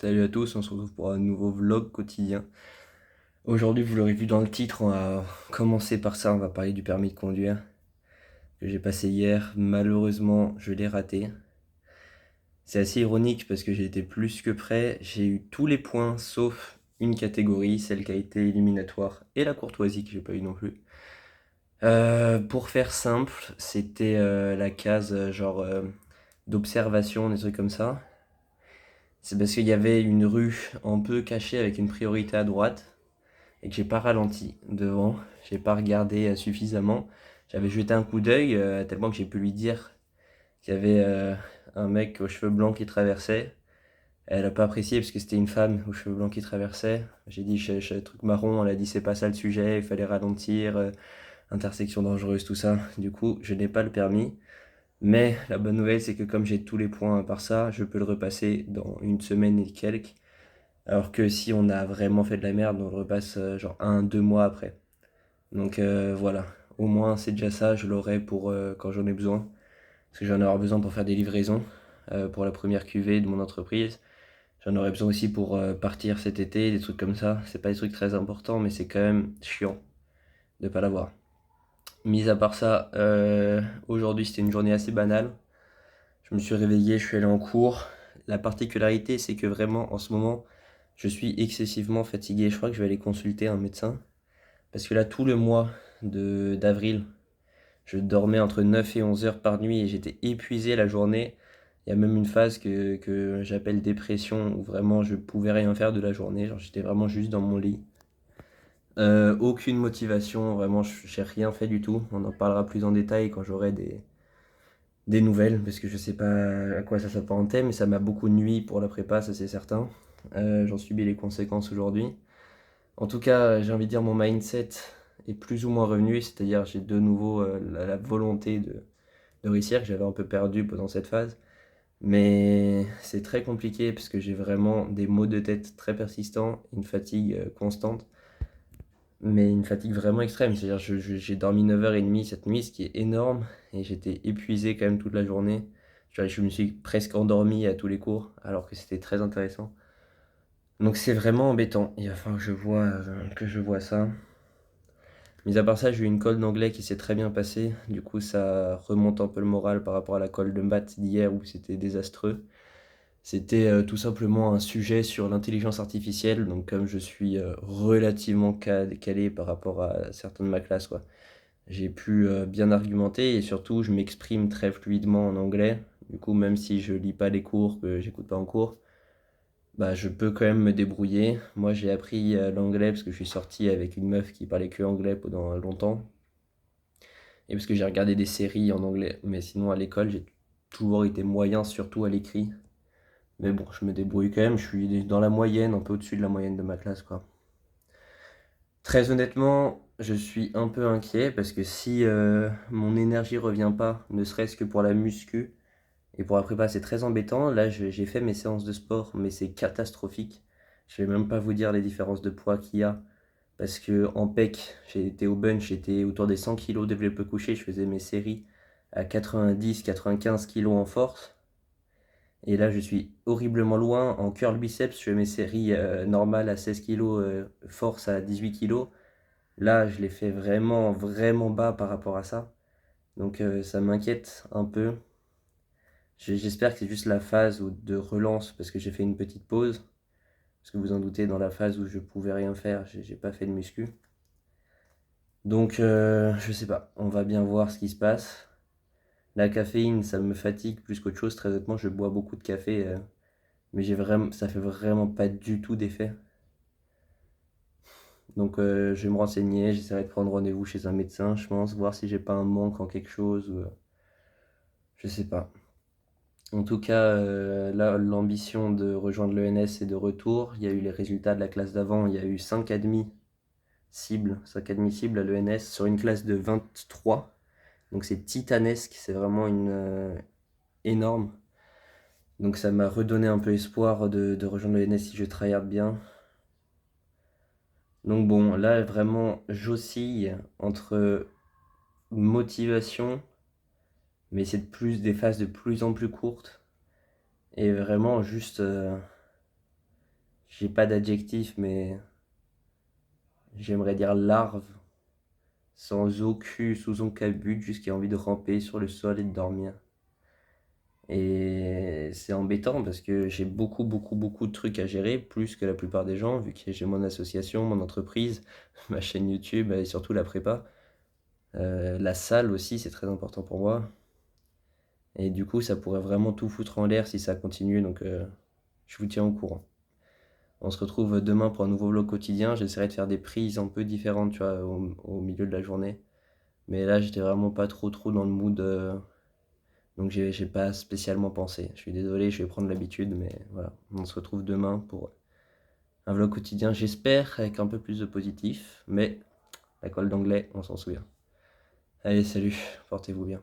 Salut à tous, on se retrouve pour un nouveau vlog quotidien. Aujourd'hui, vous l'aurez vu dans le titre, on va commencer par ça, on va parler du permis de conduire que j'ai passé hier. Malheureusement, je l'ai raté. C'est assez ironique parce que j'ai été plus que prêt, j'ai eu tous les points sauf une catégorie, celle qui a été éliminatoire, et la courtoisie que j'ai pas eu non plus. Pour faire simple, c'était la case d'observation, des trucs comme ça. C'est parce qu'il y avait une rue un peu cachée avec une priorité à droite et que j'ai pas ralenti devant, j'ai pas regardé suffisamment. J'avais jeté un coup d'œil tellement que j'ai pu lui dire qu'il y avait un mec aux cheveux blancs qui traversait. Elle a pas apprécié parce que c'était une femme aux cheveux blancs qui traversait. J'ai dit truc marron, elle a dit c'est pas ça le sujet, il fallait ralentir, intersection dangereuse, tout ça. Du coup, je n'ai pas le permis. Mais la bonne nouvelle, c'est que comme j'ai tous les points à part ça, je peux le repasser dans une semaine et quelques. Alors que si on a vraiment fait de la merde, on le repasse genre 1, 2 mois après. Donc voilà, au moins c'est déjà ça, je l'aurai pour quand j'en ai besoin. Parce que j'en aurai besoin pour faire des livraisons pour la première cuvée de mon entreprise. J'en aurai besoin aussi pour partir cet été, des trucs comme ça. C'est pas des trucs très importants, mais c'est quand même chiant de pas l'avoir. Mis à part ça, aujourd'hui c'était une journée assez banale. Je me suis réveillé, je suis allé en cours. La particularité, c'est que vraiment en ce moment, je suis excessivement fatigué. Je crois que je vais aller consulter un médecin. Parce que là, tout le mois d'avril, je dormais entre 9 et 11 heures par nuit et j'étais épuisé la journée. Il y a même une phase que j'appelle dépression où vraiment je pouvais rien faire de la journée. Genre j'étais vraiment juste dans mon lit. Aucune motivation, vraiment j'ai rien fait du tout. On en parlera plus en détail quand j'aurai des nouvelles parce que je sais pas à quoi ça s'apparentait, mais ça m'a beaucoup nui pour la prépa, ça c'est certain. J'en subis les conséquences aujourd'hui. En tout cas, j'ai envie de dire mon mindset est plus ou moins revenu, c'est-à-dire j'ai de nouveau la volonté de réussir que j'avais un peu perdu pendant cette phase. Mais c'est très compliqué parce que j'ai vraiment des maux de tête très persistants, une fatigue constante, mais une fatigue vraiment extrême. C'est-à-dire j'ai dormi 9h30 cette nuit, ce qui est énorme, et j'étais épuisé quand même toute la journée. Je me suis presque endormi à tous les cours, alors que c'était très intéressant. Donc c'est vraiment embêtant. Il va falloir que je vois ça. Mis à part ça, j'ai eu une colle d'anglais qui s'est très bien passée. Du coup, ça remonte un peu le moral par rapport à la colle de maths d'hier où c'était désastreux. C'était tout simplement un sujet sur l'intelligence artificielle. Donc, comme je suis relativement calé par rapport à certains de ma classe, quoi, j'ai pu bien argumenter et surtout, je m'exprime très fluidement en anglais. Du coup, même si je lis pas les cours, que j'écoute pas en cours, bah, je peux quand même me débrouiller. Moi, j'ai appris l'anglais parce que je suis sorti avec une meuf qui parlait que anglais pendant longtemps. Et parce que j'ai regardé des séries en anglais. Mais sinon, à l'école, j'ai toujours été moyen, surtout à l'écrit. Mais bon, je me débrouille quand même. Je suis dans la moyenne, un peu au-dessus de la moyenne de ma classe, quoi. Très honnêtement, je suis un peu inquiet parce que si mon énergie revient pas, ne serait-ce que pour la muscu et pour la prépa, c'est très embêtant. Là, j'ai fait mes séances de sport, mais c'est catastrophique. Je vais même pas vous dire les différences de poids qu'il y a. Parce que en pec, j'ai été au bench, j'étais autour des 100 kilos développé couché, je faisais mes séries à 90-95 kilos en force. Et là, je suis horriblement loin. En curl biceps, je fais mes séries normales à 16 kilos, force à 18 kilos. Là, je les fais vraiment, vraiment bas par rapport à ça. Donc ça m'inquiète un peu. J'espère que c'est juste la phase de relance parce que j'ai fait une petite pause. Parce que vous en doutez, dans la phase où je pouvais rien faire, j'ai pas fait de muscu. Donc, je sais pas, on va bien voir ce qui se passe. La caféine, ça me fatigue plus qu'autre chose. Très honnêtement, je bois beaucoup de café, mais ça fait vraiment pas du tout d'effet. Donc, je vais me renseigner, j'essaierai de prendre rendez-vous chez un médecin, je pense, voir si j'ai pas un manque en quelque chose ou je sais pas. En tout cas, là, l'ambition de rejoindre l'ENS est de retour. Il y a eu les résultats de la classe d'avant, il y a eu 5 admissibles à l'ENS sur une classe de 23. Donc c'est titanesque, c'est vraiment énorme. Donc ça m'a redonné un peu espoir de rejoindre le NS si je tryhard bien. Donc bon, là vraiment j'oscille entre motivation, mais c'est plus des phases de plus en plus courtes. Et vraiment juste j'ai pas d'adjectif, mais j'aimerais dire larve, sous aucun but, juste qui a envie de ramper sur le sol et de dormir. Et c'est embêtant parce que j'ai beaucoup de trucs à gérer, plus que la plupart des gens, vu que j'ai mon association, mon entreprise, ma chaîne YouTube et surtout la prépa. La salle aussi, c'est très important pour moi. Et du coup, ça pourrait vraiment tout foutre en l'air si ça continue, donc je vous tiens au courant. On se retrouve demain pour un nouveau vlog quotidien. J'essaierai de faire des prises un peu différentes, tu vois, au milieu de la journée. Mais là, j'étais vraiment pas trop dans le mood, donc j'ai pas spécialement pensé. Je suis désolé, je vais prendre l'habitude, mais voilà. On se retrouve demain pour un vlog quotidien, j'espère, avec un peu plus de positif. Mais la colle d'anglais, on s'en souvient. Allez, salut, portez-vous bien.